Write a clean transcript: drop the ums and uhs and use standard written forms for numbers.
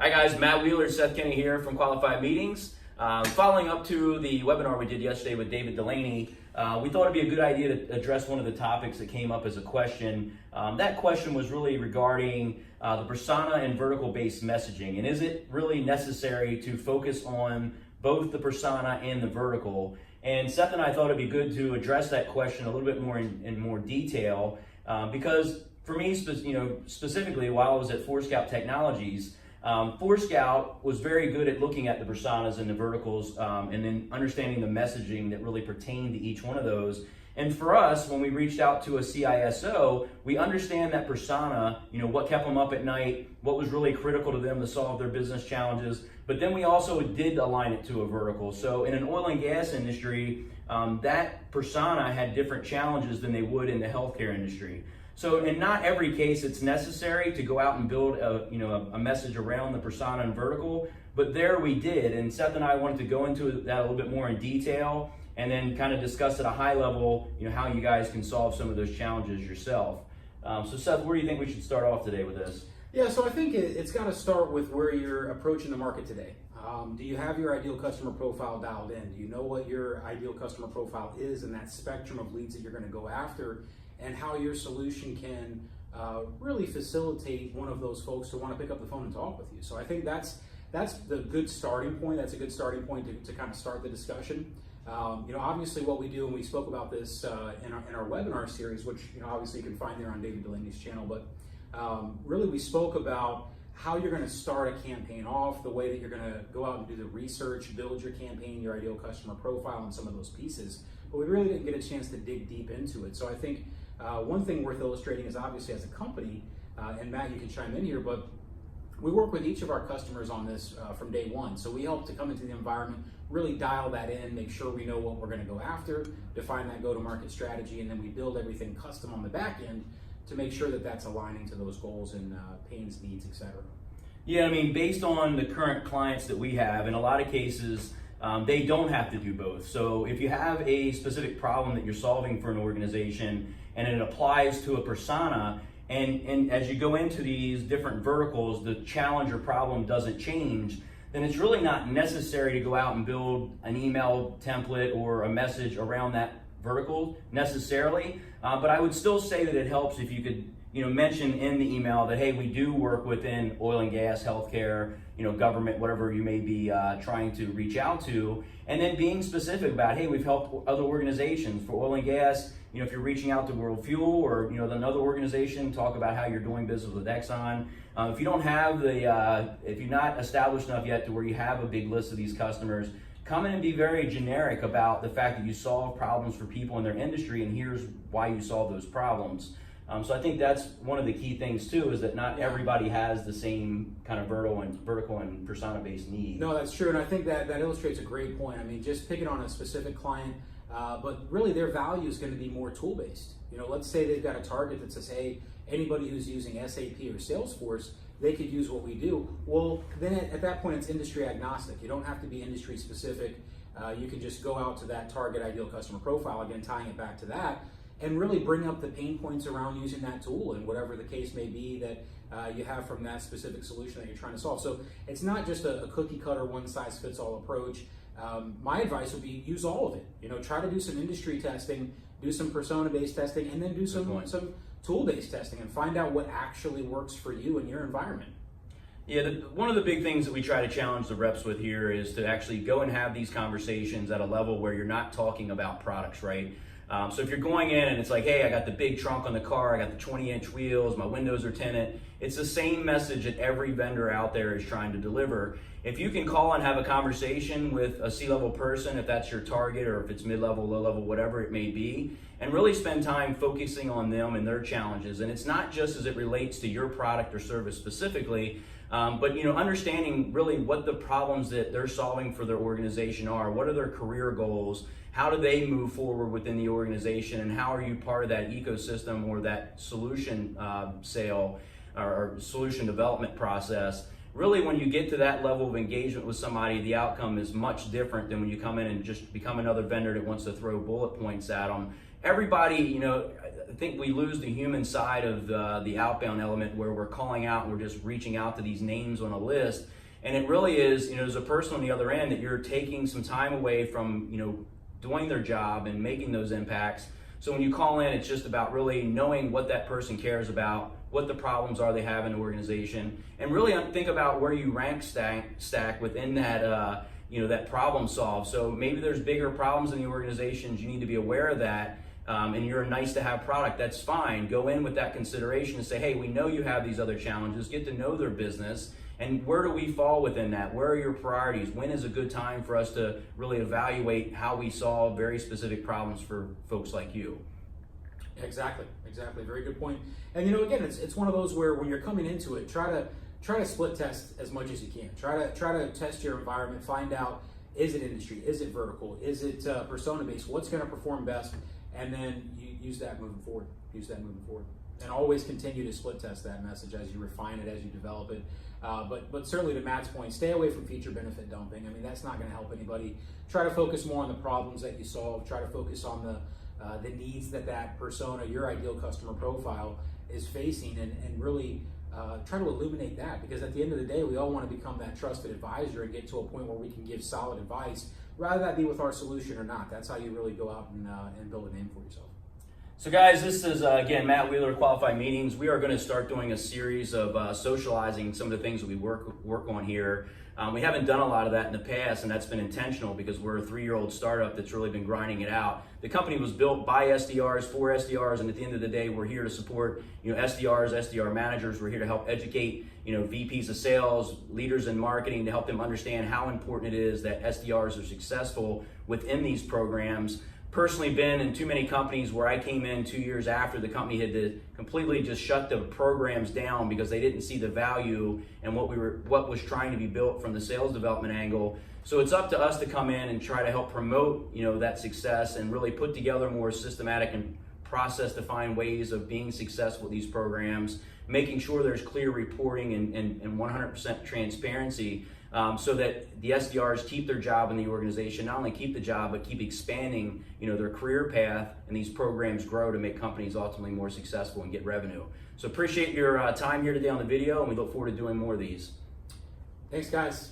Hi guys, Matt Wheeler, Seth Kenny here from Qualified Meetings. Following up to the webinar we did yesterday with David Delaney, we thought it'd be a good idea to address one of the topics that came up as a question. That question was really regarding the persona and vertical-based messaging, and is it really necessary to focus on both the persona and the vertical? And Seth and I thought it'd be good to address that question a little bit more in more detail, because for me, specifically, while I was at Forescout Technologies, Forescout was very good at looking at the personas and the verticals and then understanding the messaging that really pertained to each one of those. And for us, when we reached out to a CISO, we understand that persona, what kept them up at night, what was really critical to them to solve their business challenges, but then we also did align it to a vertical. So in an oil and gas industry, that persona had different challenges than they would in the healthcare industry. So in not every case it's necessary to go out and build a message around the persona and vertical, but there we did. And Seth and I wanted to go into that a little bit more in detail and then kind of discuss at a high level, how you guys can solve some of those challenges yourself. So Seth, where do you think we should start off today with this? Yeah, so I think it's got to start with where you're approaching the market today. Do you have your ideal customer profile dialed in? Do you know what your ideal customer profile is and that spectrum of leads that you're going to go after, and how your solution can really facilitate one of those folks to want to pick up the phone and talk with you? So I think that's the good starting point. That's a good starting point to kind of start the discussion. Obviously what we do, and we spoke about this in our webinar series, which obviously you can find there on David Delaney's channel, but really we spoke about how you're going to start a campaign off, the way that you're going to go out and do the research, build your campaign, your ideal customer profile, and some of those pieces. But we really didn't get a chance to dig deep into it. So I think one thing worth illustrating is obviously as a company, and Matt, you can chime in here, but we work with each of our customers on this from day one. So we help to come into the environment, really dial that in, make sure we know what we're going to go after, define that go-to-market strategy, and then we build everything custom on the back end to make sure that that's aligning to those goals and pains, needs, etc. Yeah, based on the current clients that we have, in a lot of cases, they don't have to do both. So if you have a specific problem that you're solving for an organization and it applies to a persona, and as you go into these different verticals, the challenge or problem doesn't change, then it's really not necessary to go out and build an email template or a message around that vertical necessarily. But I would still say that it helps if you could mention in the email that, hey, we do work within oil and gas, healthcare, government, whatever you may be trying to reach out to, and then being specific about, hey, we've helped other organizations for oil and gas. If you're reaching out to World Fuel or another organization, talk about how you're doing business with Exxon. If you don't have if you're not established enough yet to where you have a big list of these customers, come in and be very generic about the fact that you solve problems for people in their industry, and here's why you solve those problems. So I think that's one of the key things too, is that not everybody has the same kind of vertical and persona-based need. No, that's true, and I think that illustrates a great point. Just picking on a specific client, but really their value is going to be more tool-based. Let's say they've got a target that says, hey, anybody who's using SAP or Salesforce, they could use what we do. Well, then at that point it's industry agnostic. You don't have to be industry specific. You can just go out to that target ideal customer profile, again tying it back to that, and really bring up the pain points around using that tool and whatever the case may be that you have from that specific solution that you're trying to solve. So it's not just a cookie cutter, one size fits all approach. My advice would be use all of it. Try to do some industry testing, do some persona-based testing, and then do some tool-based testing and find out what actually works for you and your environment. Yeah, one of the big things that we try to challenge the reps with here is to actually go and have these conversations at a level where you're not talking about products, right? So if you're going in and it's like, hey, I got the big trunk on the car, I got the 20-inch wheels, my windows are tinted, it's the same message that every vendor out there is trying to deliver. If you can call and have a conversation with a C-level person, if that's your target, or if it's mid-level, low-level, whatever it may be, and really spend time focusing on them and their challenges. And it's not just as it relates to your product or service specifically, but understanding really what the problems that they're solving for their organization are, what are their career goals, how do they move forward within the organization, and how are you part of that ecosystem or that solution sale or solution development process. Really, when you get to that level of engagement with somebody, the outcome is much different than when you come in and just become another vendor that wants to throw bullet points at them. Everybody, think we lose the human side of the outbound element where we're calling out and we're just reaching out to these names on a list. And it really is, there's a person on the other end that you're taking some time away from, doing their job and making those impacts. So when you call in, it's just about really knowing what that person cares about, what the problems are they have in the organization, and really think about where you rank stack within that, that problem solve. So maybe there's bigger problems in the organizations. You need to be aware of that. And you're a nice to have product, that's fine. Go in with that consideration and say, hey, we know you have these other challenges. Get to know their business. And where do we fall within that? Where are your priorities? When is a good time for us to really evaluate how we solve very specific problems for folks like you? Exactly. Very good point. And again, it's one of those where when you're coming into it, try to split test as much as you can. Try to test your environment. Find out, is it industry? Is it vertical? Is it persona based? What's going to perform best? And then you use that moving forward. And always continue to split test that message as you refine it, as you develop it. But certainly to Matt's point, stay away from feature benefit dumping. I mean, that's not going to help anybody. Try to focus more on the problems that you solve. Try to focus on the needs that persona, your ideal customer profile, is facing, and really try to illuminate that. Because at the end of the day, we all want to become that trusted advisor and get to a point where we can give solid advice, rather that be with our solution or not. That's how you really go out and build a name for yourself. So guys, this is, again, Matt Wheeler, Qualified Meetings. We are going to start doing a series of socializing some of the things that we work on here. We haven't done a lot of that in the past, and that's been intentional because we're a 3-year-old startup that's really been grinding it out. The company was built by SDRs, for SDRs, and at the end of the day, we're here to support SDRs, SDR managers. We're here to help educate VPs of sales, leaders in marketing, to help them understand how important it is that SDRs are successful within these programs. Personally been in too many companies where I came in 2 years after the company had to completely just shut the programs down because they didn't see the value and what was trying to be built from the sales development angle. So it's up to us to come in and try to help promote that success and really put together more systematic and process-defined ways of being successful with these programs, making sure there's clear reporting and 100% transparency. So that the SDRs keep their job in the organization, not only keep the job, but keep expanding, their career path, and these programs grow to make companies ultimately more successful and get revenue. So appreciate your time here today on the video, and we look forward to doing more of these. Thanks, guys.